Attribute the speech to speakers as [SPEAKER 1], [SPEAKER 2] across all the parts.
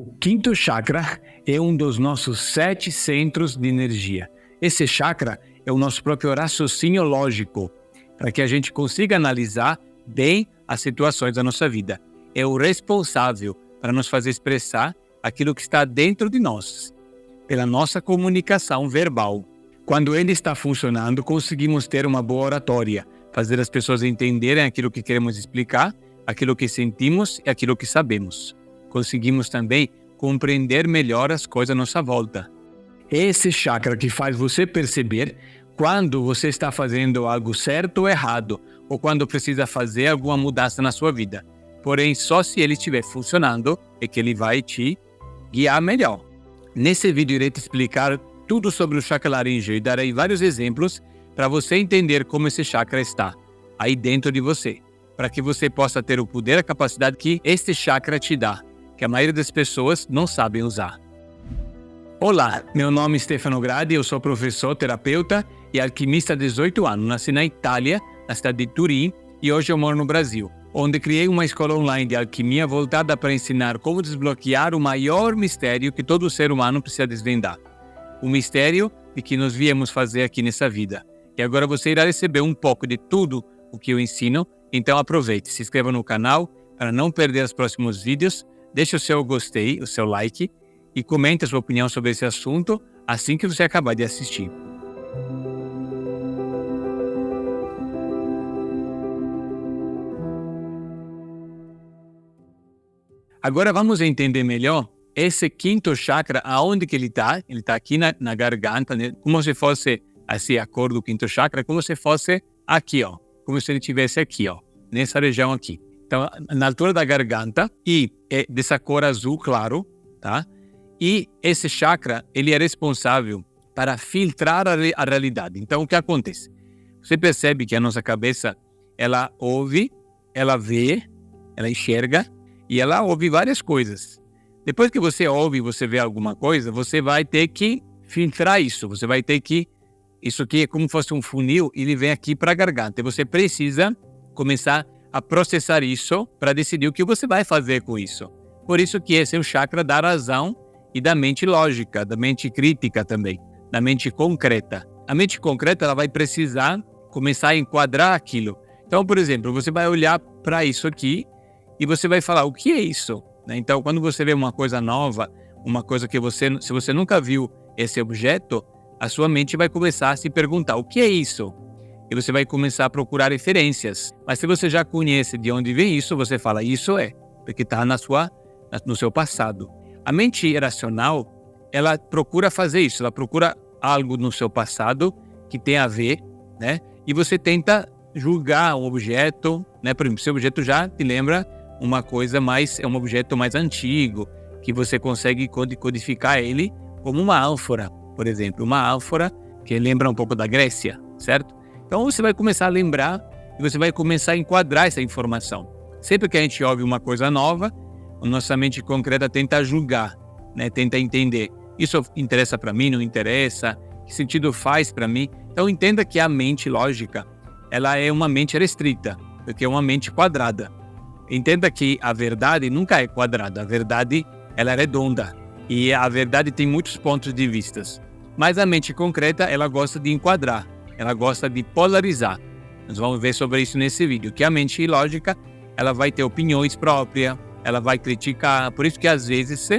[SPEAKER 1] O quinto chakra é um dos nossos 7 centros de energia. Esse chakra é o nosso próprio raciocínio lógico, para que a gente consiga analisar bem as situações da nossa vida. É o responsável para nos fazer expressar aquilo que está dentro de nós, pela nossa comunicação verbal. Quando ele está funcionando, conseguimos ter uma boa oratória, fazer as pessoas entenderem aquilo que queremos explicar, aquilo que sentimos e aquilo que sabemos. Conseguimos também compreender melhor as coisas à nossa volta. É esse chakra que faz você perceber quando você está fazendo algo certo ou errado, ou quando precisa fazer alguma mudança na sua vida. Porém, só se ele estiver funcionando é que ele vai te guiar melhor. Nesse vídeo, irei te explicar tudo sobre o chakra laríngeo e darei vários exemplos para você entender como esse chakra está aí dentro de você, para que você possa ter o poder, a capacidade que este chakra te dá, que a maioria das pessoas não sabem usar. Olá, meu nome é Stefano Gradi, eu sou professor, terapeuta e alquimista há 18 anos. Nasci na Itália, na cidade de Turim, e hoje eu moro no Brasil, onde criei uma escola online de alquimia voltada para ensinar como desbloquear o maior mistério que todo ser humano precisa desvendar. O mistério de que nós viemos fazer aqui nessa vida. E agora você irá receber um pouco de tudo o que eu ensino, então aproveite, se inscreva no canal para não perder os próximos vídeos, deixe o seu gostei, o seu like e comente a sua opinião sobre esse assunto assim que você acabar de assistir. Agora vamos entender melhor esse quinto chakra, aonde que ele está. Ele está aqui na garganta, né? Como se fosse, assim, a cor do quinto chakra, como se fosse aqui, ó. Como se ele estivesse aqui, ó, nessa região aqui. Então, na altura da garganta, e é dessa cor azul claro, tá? E esse chakra, ele é responsável para filtrar a realidade. Então, o que acontece? Você percebe que a nossa cabeça, ela ouve, ela vê, ela enxerga, e ela ouve várias coisas. Depois que você ouve e você vê alguma coisa, você vai ter que filtrar isso. Você vai ter que... Isso aqui é como se fosse um funil, ele vem aqui para a garganta. E você precisa começar a processar isso para decidir o que você vai fazer com isso. Por isso que esse é o chakra da razão e da mente lógica, da mente crítica também, da mente concreta. A mente concreta, ela vai precisar começar a enquadrar aquilo. Então, por exemplo, você vai olhar para isso aqui e você vai falar, o que é isso? Então, quando você vê uma coisa nova, uma coisa que se você nunca viu esse objeto, a sua mente vai começar a se perguntar, o que é isso? E você vai começar a procurar referências. Mas se você já conhece de onde vem isso, você fala, isso é, porque está no seu passado. A mente irracional, ela procura fazer isso, ela procura algo no seu passado que tem a ver, né? E você tenta julgar um objeto, né? Por exemplo, se o objeto já te lembra uma coisa mais, é um objeto mais antigo, que você consegue codificar ele como uma ânfora, por exemplo, uma ânfora que lembra um pouco da Grécia, certo? Então você vai começar a lembrar e você vai começar a enquadrar essa informação. Sempre que a gente ouve uma coisa nova, a nossa mente concreta tenta julgar, né? Tenta entender, isso interessa para mim, não interessa, que sentido faz para mim? Então entenda que a mente lógica, ela é uma mente restrita, porque é uma mente quadrada. Entenda que a verdade nunca é quadrada, a verdade ela é redonda e a verdade tem muitos pontos de vista. Mas a mente concreta ela gosta de enquadrar, ela gosta de polarizar. Nós vamos ver sobre isso nesse vídeo, que a mente lógica ela vai ter opiniões próprias, ela vai criticar, por isso que às vezes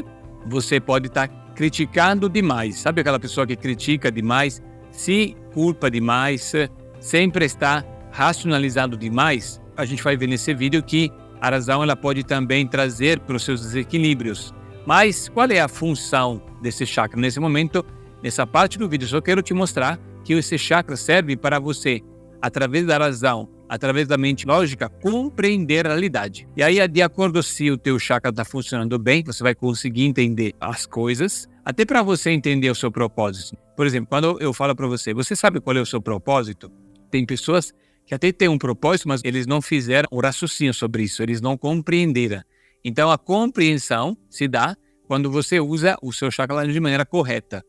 [SPEAKER 1] você pode estar criticando demais. Sabe aquela pessoa que critica demais, se culpa demais, sempre está racionalizando demais? A gente vai ver nesse vídeo que a razão ela pode também trazer para os seus desequilíbrios. Mas qual é a função desse chakra? Nesse momento, nessa parte do vídeo, só quero te mostrar que esse chakra serve para você, através da razão, através da mente lógica, compreender a realidade. E aí, de acordo se o teu chakra está funcionando bem, você vai conseguir entender as coisas, até para você entender o seu propósito. Por exemplo, quando eu falo para você, você sabe qual é o seu propósito? Tem pessoas que até têm um propósito, mas eles não fizeram o raciocínio sobre isso, eles não compreenderam. Então, a compreensão se dá quando você usa o seu chakra laríngeo de maneira correta.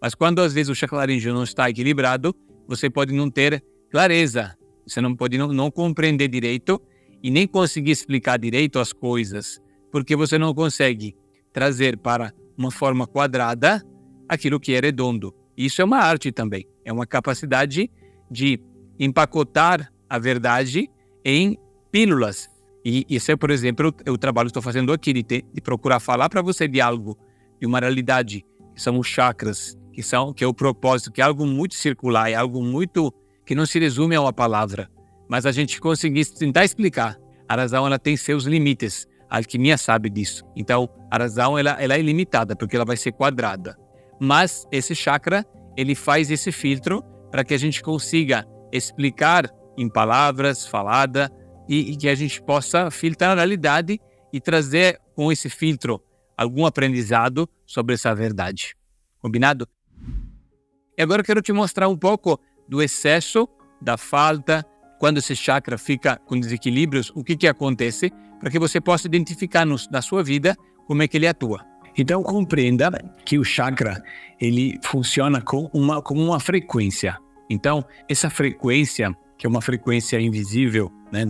[SPEAKER 1] Mas quando, às vezes, o chakra laríngeo não está equilibrado, você pode não ter clareza, você não pode não compreender direito e nem conseguir explicar direito as coisas, porque você não consegue trazer para uma forma quadrada aquilo que é redondo. Isso é uma arte também, é uma capacidade de empacotar a verdade em pílulas. E esse é, por exemplo, o trabalho que estou fazendo aqui, de procurar falar para você de algo, de uma realidade, que são os chakras, que é o propósito, que é algo muito circular, é algo muito que não se resume a uma palavra, mas a gente conseguir tentar explicar. A razão, ela tem seus limites, a alquimia sabe disso. Então, a razão, ela é ilimitada, porque ela vai ser quadrada. Mas esse chakra, ele faz esse filtro para que a gente consiga explicar em palavras, falada, e que a gente possa filtrar a realidade e trazer com esse filtro algum aprendizado sobre essa verdade. Combinado? E agora eu quero te mostrar um pouco do excesso, da falta, quando esse chakra fica com desequilíbrios, o que acontece, para que você possa identificar na sua vida como é que ele atua. Então, compreenda que o chakra, ele funciona como uma frequência. Então, essa frequência, que é uma frequência invisível, né?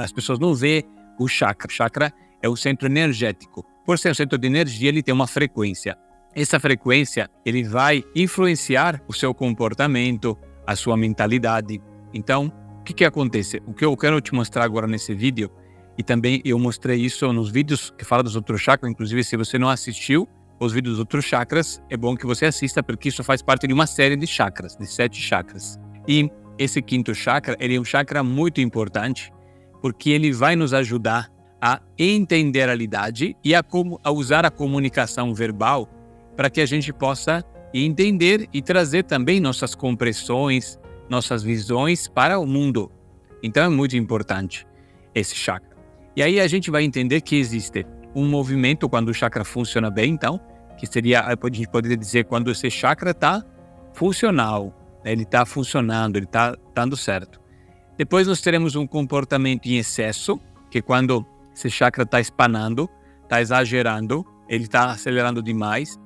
[SPEAKER 1] As pessoas não vê o chakra. O chakra é o centro energético. Por ser um centro de energia, ele tem uma frequência. Essa frequência, ele vai influenciar o seu comportamento, a sua mentalidade. Então, o que acontece? O que eu quero te mostrar agora nesse vídeo, e também eu mostrei isso nos vídeos que falam dos outros chakras, inclusive se você não assistiu os vídeos dos outros chakras, é bom que você assista, porque isso faz parte de uma série de chakras, de 7 chakras. E esse quinto chakra, ele é um chakra muito importante, porque ele vai nos ajudar a entender a realidade e a usar a comunicação verbal para que a gente possa entender e trazer também nossas compreensões, nossas visões para o mundo. Então é muito importante esse chakra. E aí a gente vai entender que existe um movimento quando o chakra funciona bem, então, que seria, a gente poderia dizer, quando esse chakra está funcional, né? Ele está funcionando, ele está dando certo. Depois nós teremos um comportamento em excesso, que é quando esse chakra está espanando, está exagerando, ele está acelerando demais.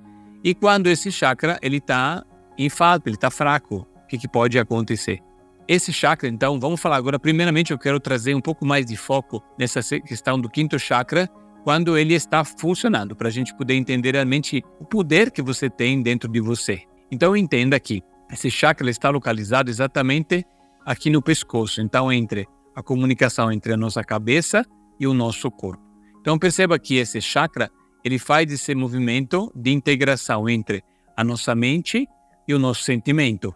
[SPEAKER 1] E quando esse chakra ele está em falta, ele está fraco, o que pode acontecer? Esse chakra, então, vamos falar agora. Primeiramente, eu quero trazer um pouco mais de foco nessa questão do quinto chakra, quando ele está funcionando, para a gente poder entender realmente o poder que você tem dentro de você. Então, entenda que esse chakra está localizado exatamente aqui no pescoço, então, entre a comunicação entre a nossa cabeça e o nosso corpo. Então, perceba que esse chakra, ele faz esse movimento de integração entre a nossa mente e o nosso sentimento,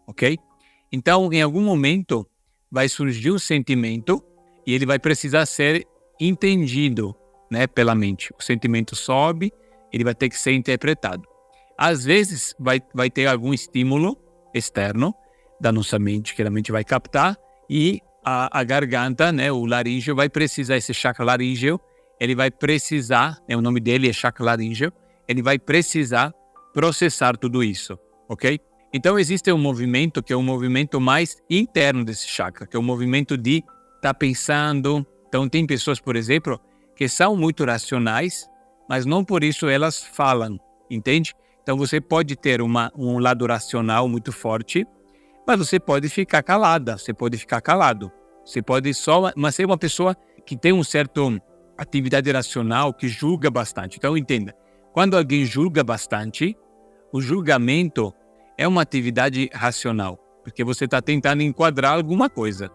[SPEAKER 1] ok? Então, em algum momento, vai surgir um sentimento e ele vai precisar ser entendido, né, pela mente. O sentimento sobe, ele vai ter que ser interpretado. Às vezes, vai ter algum estímulo externo da nossa mente, que a mente vai captar, e a garganta, né, o laríngeo, vai precisar, esse chakra laríngeo, ele vai precisar, né, o nome dele é chakra laríngeo, ele vai precisar processar tudo isso, ok? Então, existe um movimento que é um movimento mais interno desse chakra, que é o movimento de estar pensando. Então, tem pessoas, por exemplo, que são muito racionais, mas não por isso elas falam, entende? Então, você pode ter um lado racional muito forte, mas você pode ficar calada, você pode ficar calado. Você pode mas ser uma pessoa que tem um certo atividade racional, que julga bastante. Então, entenda, quando alguém julga bastante, o julgamento é uma atividade racional, porque você está tentando enquadrar alguma coisa.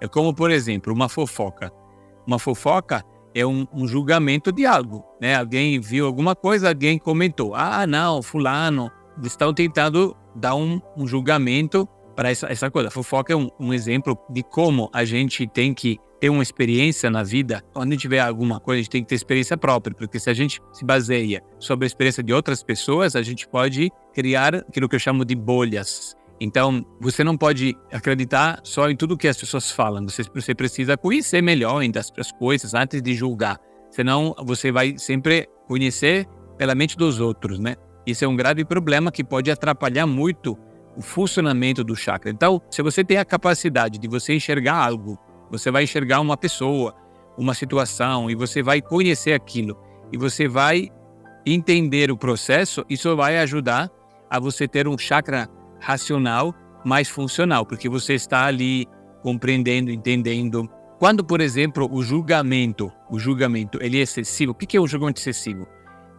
[SPEAKER 1] É como, por exemplo, uma fofoca. Uma fofoca é um julgamento de algo, né? Alguém viu alguma coisa, alguém comentou. Ah, não, fulano. Eles estão tentando dar um julgamento para essa coisa. A fofoca é um exemplo de como a gente tem que ter uma experiência na vida. Quando a gente vê alguma coisa, a gente tem que ter experiência própria, porque se a gente se baseia sobre a experiência de outras pessoas, a gente pode criar aquilo que eu chamo de bolhas. Então, você não pode acreditar só em tudo que as pessoas falam. Você precisa conhecer melhor ainda as coisas antes de julgar. Senão, você vai sempre conhecer pela mente dos outros, né? Isso é um grave problema que pode atrapalhar muito o funcionamento do chakra. Então, se você tem a capacidade de você enxergar algo, você vai enxergar uma pessoa, uma situação, e você vai conhecer aquilo, e você vai entender o processo, isso vai ajudar a você ter um chakra racional mais funcional, porque você está ali compreendendo, entendendo. Quando, por exemplo, o julgamento ele é excessivo, o que é um julgamento excessivo?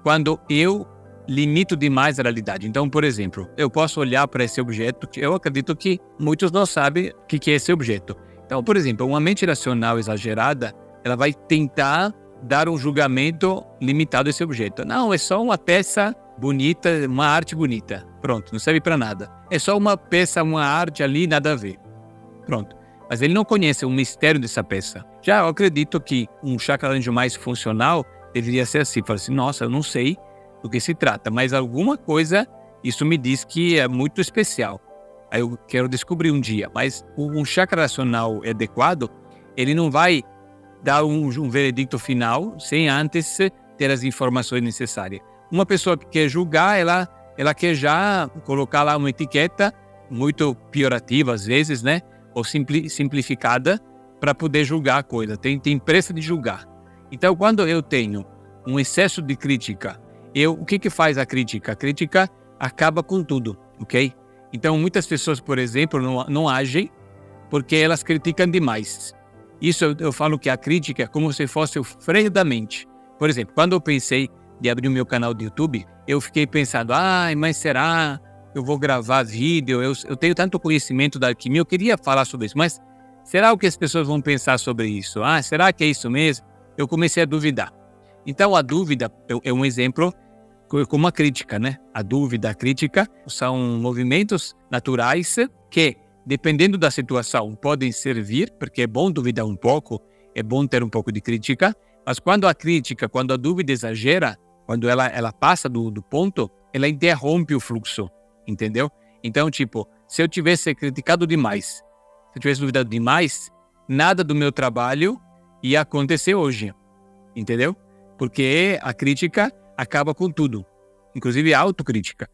[SPEAKER 1] quando eu limito demais a realidade. Então, por exemplo, eu posso olhar para esse objeto, eu acredito que muitos não sabem o que é esse objeto. Então, por exemplo, uma mente racional exagerada, ela vai tentar dar um julgamento limitado a esse objeto. Não, é só uma peça bonita, uma arte bonita. Pronto, não serve para nada. É só uma peça, uma arte ali, nada a ver. Pronto. Mas ele não conhece o mistério dessa peça. Já eu acredito que um chakra laríngeo mais funcional deveria ser assim. Fala assim, nossa, eu não sei do que se trata, mas alguma coisa, isso me diz que é muito especial. Aí eu quero descobrir um dia. Mas um chakra racional adequado, ele não vai dar um veredicto final sem antes ter as informações necessárias. Uma pessoa que quer julgar, ela quer já colocar lá uma etiqueta muito pejorativa às vezes, né? Ou simplificada para poder julgar a coisa. Tem pressa de julgar. Então, quando eu tenho um excesso de crítica, o que faz a crítica? A crítica acaba com tudo, ok? Então, muitas pessoas, por exemplo, não agem porque elas criticam demais. Isso eu falo que a crítica é como se fosse o freio da mente. Por exemplo, quando eu pensei de abrir o meu canal do YouTube, eu fiquei pensando, mas será que eu vou gravar vídeo? Eu tenho tanto conhecimento da alquimia, eu queria falar sobre isso, mas será o que as pessoas vão pensar sobre isso? Será que é isso mesmo? Eu comecei a duvidar. Então, a dúvida é um exemplo como a crítica, né? A dúvida, a crítica são movimentos naturais que, dependendo da situação, podem servir, porque é bom duvidar um pouco, é bom ter um pouco de crítica, mas quando a dúvida exagera, quando ela passa do ponto, ela interrompe o fluxo, entendeu? Então, se eu tivesse criticado demais, se eu tivesse duvidado demais, nada do meu trabalho ia acontecer hoje, entendeu? Porque a crítica acaba com tudo, inclusive a autocrítica.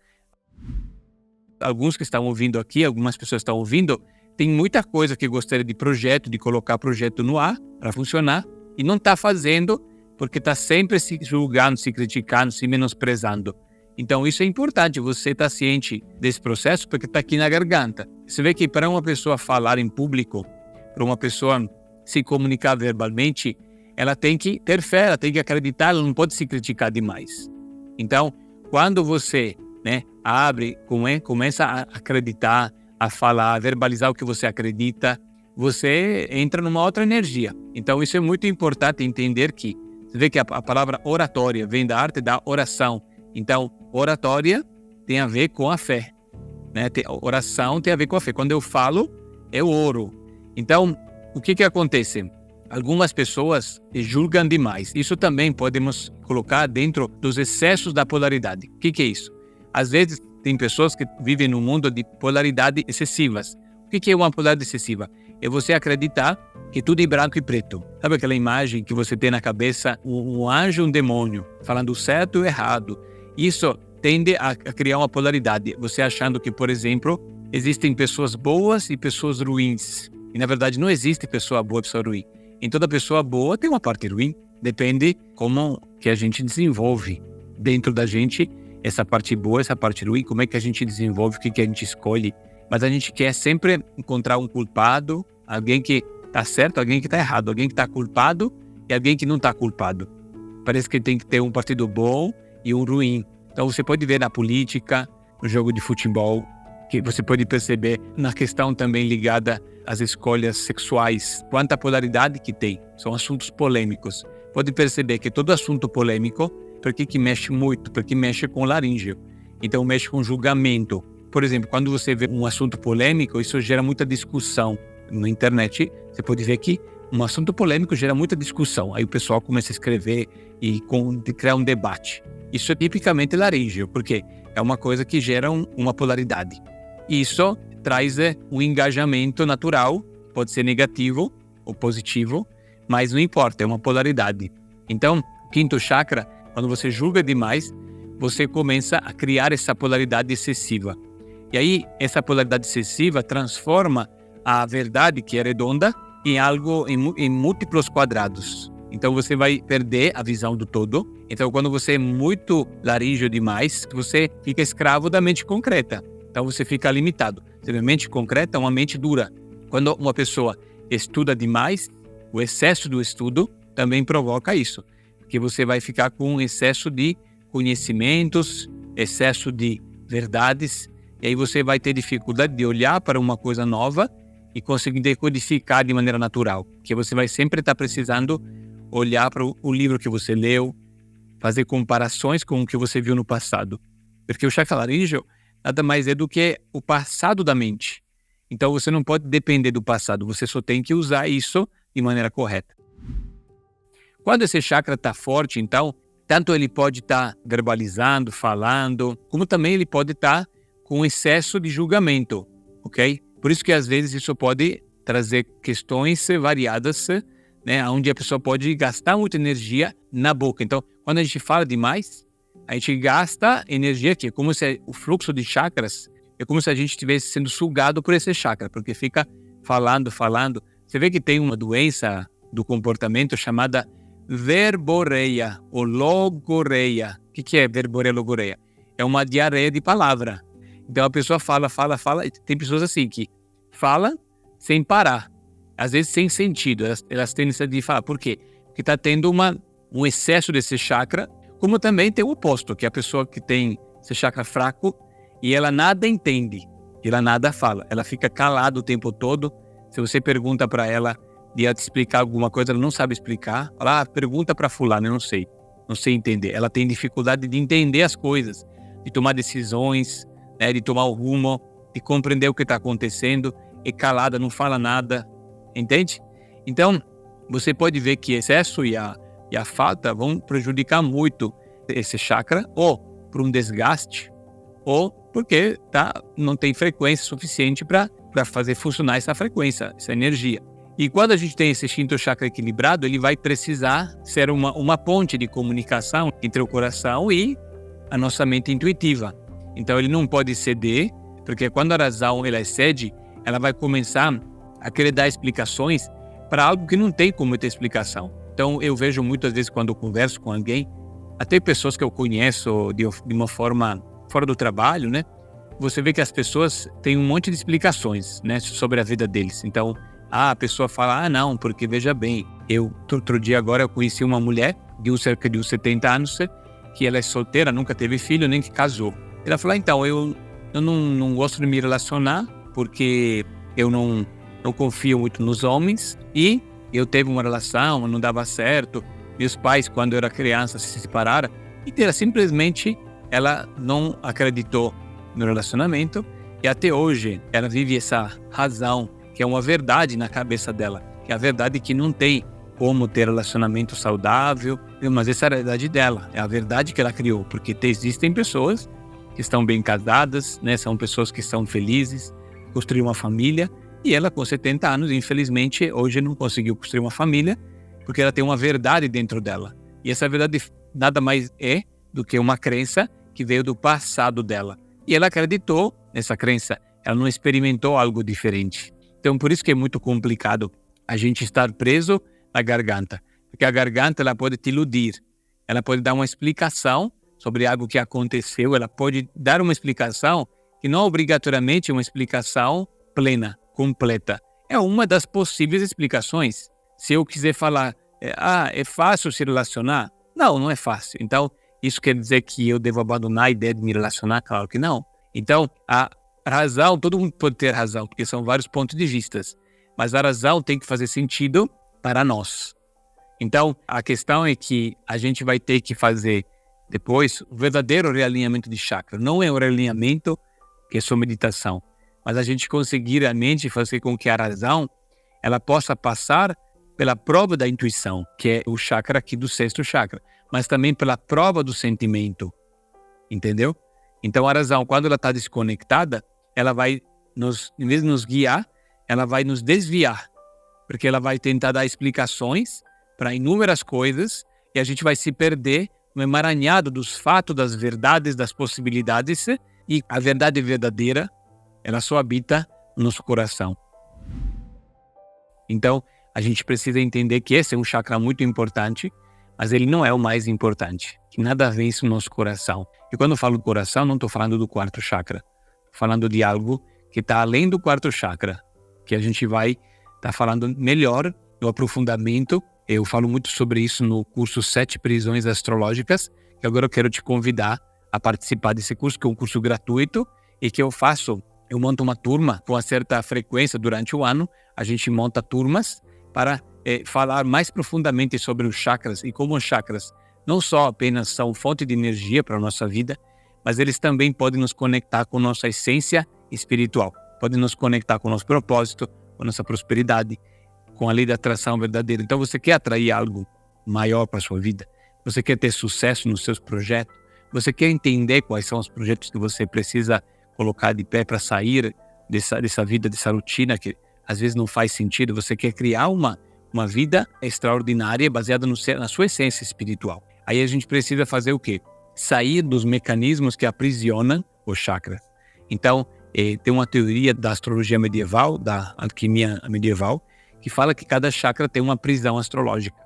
[SPEAKER 1] Alguns que estão ouvindo aqui, algumas pessoas estão ouvindo, tem muita coisa que gostaria de projeto, de colocar projeto no ar para funcionar, e não está fazendo porque está sempre se julgando, se criticando, se menosprezando. Então isso é importante, você estar ciente desse processo porque está aqui na garganta. Você vê que para uma pessoa falar em público, para uma pessoa se comunicar verbalmente, ela tem que ter fé, ela tem que acreditar, ela não pode se criticar demais. Então, quando você abre, começa a acreditar, a falar, a verbalizar o que você acredita, você entra numa outra energia. Então, isso é muito importante entender que você vê que a palavra oratória vem da arte da oração. Então, oratória tem a ver com a fé, né? Oração tem a ver com a fé. Quando eu falo, eu oro. Então, o que acontece? Algumas pessoas julgam demais. Isso também podemos colocar dentro dos excessos da polaridade. O que é isso? Às vezes, tem pessoas que vivem num mundo de polaridade excessivas. O que é uma polaridade excessiva? É você acreditar que tudo é branco e preto. Sabe aquela imagem que você tem na cabeça, um anjo e um demônio, falando certo e errado? Isso tende a criar uma polaridade. Você achando que, por exemplo, existem pessoas boas e pessoas ruins. E, na verdade, não existe pessoa boa e pessoa ruim. Em toda pessoa boa tem uma parte ruim. Depende como que a gente desenvolve dentro da gente essa parte boa, essa parte ruim, como é que a gente desenvolve, o que a gente escolhe. Mas a gente quer sempre encontrar um culpado, alguém que está certo, alguém que está errado, alguém que está culpado e alguém que não está culpado. Parece que tem que ter um partido bom e um ruim. Então você pode ver na política, no jogo de futebol, que você pode perceber na questão também ligada às escolhas sexuais, quanta polaridade que tem. São assuntos polêmicos. Pode perceber que todo assunto polêmico, porque que mexe muito, porque mexe com o laríngeo. Então mexe com julgamento. Por exemplo, quando você vê um assunto polêmico, isso gera muita discussão. Na internet, você pode ver que um assunto polêmico gera muita discussão. Aí o pessoal começa a escrever e criar um debate. Isso é tipicamente laríngeo, porque é uma coisa que gera uma polaridade. Isso traz um engajamento natural, pode ser negativo ou positivo, mas não importa, é uma polaridade. Então, o quinto chakra, quando você julga demais, você começa a criar essa polaridade excessiva. E aí, essa polaridade excessiva transforma a verdade, que é redonda, em algo em múltiplos quadrados. Então, você vai perder a visão do todo. Então, quando você é muito laríngeo demais, você fica escravo da mente concreta. Então, você fica limitado. A mente concreta é uma mente dura. Quando uma pessoa estuda demais, o excesso do estudo também provoca isso. Porque você vai ficar com um excesso de conhecimentos, excesso de verdades, e aí você vai ter dificuldade de olhar para uma coisa nova e conseguir decodificar de maneira natural, porque você vai sempre estar precisando olhar para o livro que você leu, fazer comparações com o que você viu no passado. Porque o chakra laríngeo nada mais é do que o passado da mente. Então você não pode depender do passado, você só tem que usar isso de maneira correta. Quando esse chakra está forte, então, tanto ele pode estar verbalizando, falando, como também ele pode estar com excesso de julgamento, ok? Por isso que às vezes isso pode trazer questões variadas, né, onde a pessoa pode gastar muita energia na boca. Então, quando a gente fala demais, a gente gasta energia, que é como se o fluxo de chakras, é como se a gente estivesse sendo sugado por esse chakra, porque fica falando. Você vê que tem uma doença do comportamento chamada verborreia ou logorreia. O que é verborreia e logorreia? É uma diarreia de palavra. Então a pessoa fala. Tem pessoas assim que falam sem parar, às vezes sem sentido. Elas têm necessidade de falar. Por quê? Porque está tendo um excesso desse chakra, como também tem o oposto, que é a pessoa que tem esse chakra fraco e ela nada entende, ela nada fala, ela fica calada o tempo todo. Se você pergunta para ela de ela te explicar alguma coisa, ela não sabe explicar. Fala, pergunta para fulano, eu não sei entender. Ela tem dificuldade de entender as coisas, de tomar decisões, né, de tomar o rumo, de compreender o que está acontecendo, é calada, não fala nada, entende? Então, você pode ver que excesso e a falta vão prejudicar muito esse chakra, ou por um desgaste, ou porque não tem frequência suficiente para fazer funcionar essa frequência, essa energia. E quando a gente tem esse quinto chakra equilibrado, ele vai precisar ser uma ponte de comunicação entre o coração e a nossa mente intuitiva. Então ele não pode ceder, porque quando a razão ela excede, ela vai começar a querer dar explicações para algo que não tem como ter explicação. Então eu vejo muitas vezes quando eu converso com alguém, até pessoas que eu conheço de uma forma fora do trabalho, né? Você vê que as pessoas têm um monte de explicações, né, sobre a vida deles. Então a pessoa fala, não, porque veja bem, outro dia agora eu conheci uma mulher de cerca de uns 70 anos, que ela é solteira, nunca teve filho, nem que casou. Ela falou, então, eu não gosto de me relacionar, porque eu não confio muito nos homens, e eu teve uma relação, não dava certo, meus pais, quando eu era criança, se separaram, e ela não acreditou no relacionamento, e até hoje ela vive essa razão, que é uma verdade na cabeça dela, que é a verdade que não tem como ter relacionamento saudável, mas essa é a verdade dela, é a verdade que ela criou, porque existem pessoas que estão bem casadas, né, são pessoas que estão felizes, construíram uma família, e ela com 70 anos, infelizmente, hoje não conseguiu construir uma família, porque ela tem uma verdade dentro dela, e essa verdade nada mais é do que uma crença que veio do passado dela, e ela acreditou nessa crença, ela não experimentou algo diferente. Então, por isso que é muito complicado a gente estar preso na garganta. Porque a garganta ela pode te iludir. Ela pode dar uma explicação sobre algo que aconteceu. Ela pode dar uma explicação que não obrigatoriamente é uma explicação plena, completa. É uma das possíveis explicações. Se eu quiser falar, é fácil se relacionar? Não é fácil. Então, isso quer dizer que eu devo abandonar a ideia de me relacionar? Claro que não. Então, a razão, todo mundo pode ter razão, porque são vários pontos de vista, mas a razão tem que fazer sentido para nós. Então, a questão é que a gente vai ter que fazer depois o verdadeiro realinhamento de chakra. Não é o realinhamento que é só meditação, mas a gente conseguir realmente fazer com que a razão ela possa passar pela prova da intuição, que é o chakra aqui do sexto chakra, mas também pela prova do sentimento, entendeu? Então a razão, quando ela está desconectada, ela vai em vez de nos guiar, ela vai nos desviar, porque ela vai tentar dar explicações para inúmeras coisas e a gente vai se perder no emaranhado dos fatos, das verdades, das possibilidades, e a verdade verdadeira, ela só habita no nosso coração. Então, a gente precisa entender que esse é um chakra muito importante, mas ele não é o mais importante. Que nada a ver isso no nosso coração. E quando eu falo coração, não estou falando do quarto chakra. Estou falando de algo que está além do quarto chakra, que a gente vai estar falando melhor no aprofundamento. Eu falo muito sobre isso no curso 7 Prisões Astrológicas, que Então agora eu quero te convidar a participar desse curso, que é um curso gratuito e que eu monto uma turma com uma certa frequência durante o ano. A gente monta turmas para falar mais profundamente sobre os chakras e como os chakras não só apenas são fonte de energia para a nossa vida, mas eles também podem nos conectar com nossa essência espiritual, podem nos conectar com o nosso propósito, com a nossa prosperidade, com a lei da atração verdadeira. Então você quer atrair algo maior para a sua vida? Você quer ter sucesso nos seus projetos? Você quer entender quais são os projetos que você precisa colocar de pé para sair dessa vida, dessa rotina que às vezes não faz sentido? Você quer criar uma vida extraordinária baseada na sua essência espiritual. Aí a gente precisa fazer o quê? Sair dos mecanismos que aprisionam os chakras. Então, tem uma teoria da astrologia medieval, da alquimia medieval, que fala que cada chakra tem uma prisão astrológica.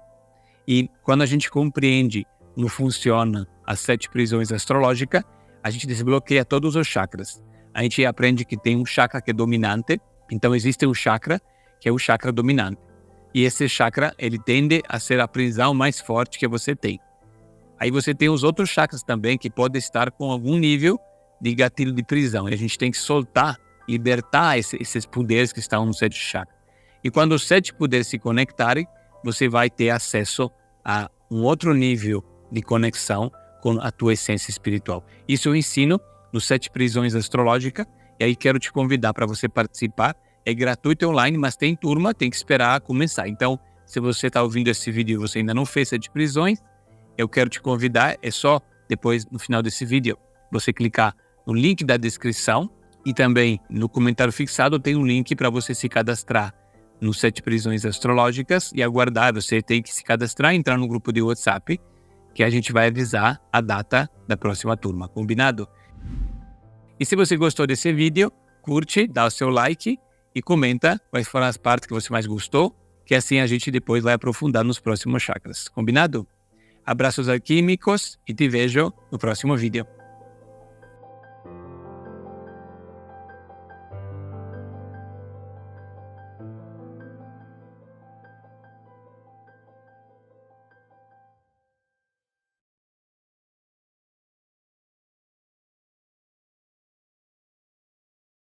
[SPEAKER 1] E quando a gente compreende como funciona as 7 prisões astrológicas, a gente desbloqueia todos os chakras. A gente aprende que tem um chakra que é dominante, então existe um chakra que é o chakra dominante. E esse chakra, ele tende a ser a prisão mais forte que você tem. Aí você tem os outros chakras também, que podem estar com algum nível de gatilho de prisão. E a gente tem que soltar, libertar esses poderes que estão no 7 chakras. E quando os 7 poderes se conectarem, você vai ter acesso a um outro nível de conexão com a tua essência espiritual. Isso eu ensino nos 7 prisões astrológicas, e aí quero te convidar para você participar. É gratuito online, mas tem turma, tem que esperar começar. Então, se você está ouvindo esse vídeo e você ainda não fez 7 prisões, eu quero te convidar, é só depois, no final desse vídeo, você clicar no link da descrição e também no comentário fixado tem um link para você se cadastrar nos 7 prisões astrológicas e aguardar. Você tem que se cadastrar, entrar no grupo de WhatsApp, que a gente vai avisar a data da próxima turma, combinado? E se você gostou desse vídeo, curte, dá o seu like e comenta quais foram as partes que você mais gostou, que assim a gente depois vai aprofundar nos próximos chakras, combinado? Abraços alquímicos e te vejo no próximo vídeo.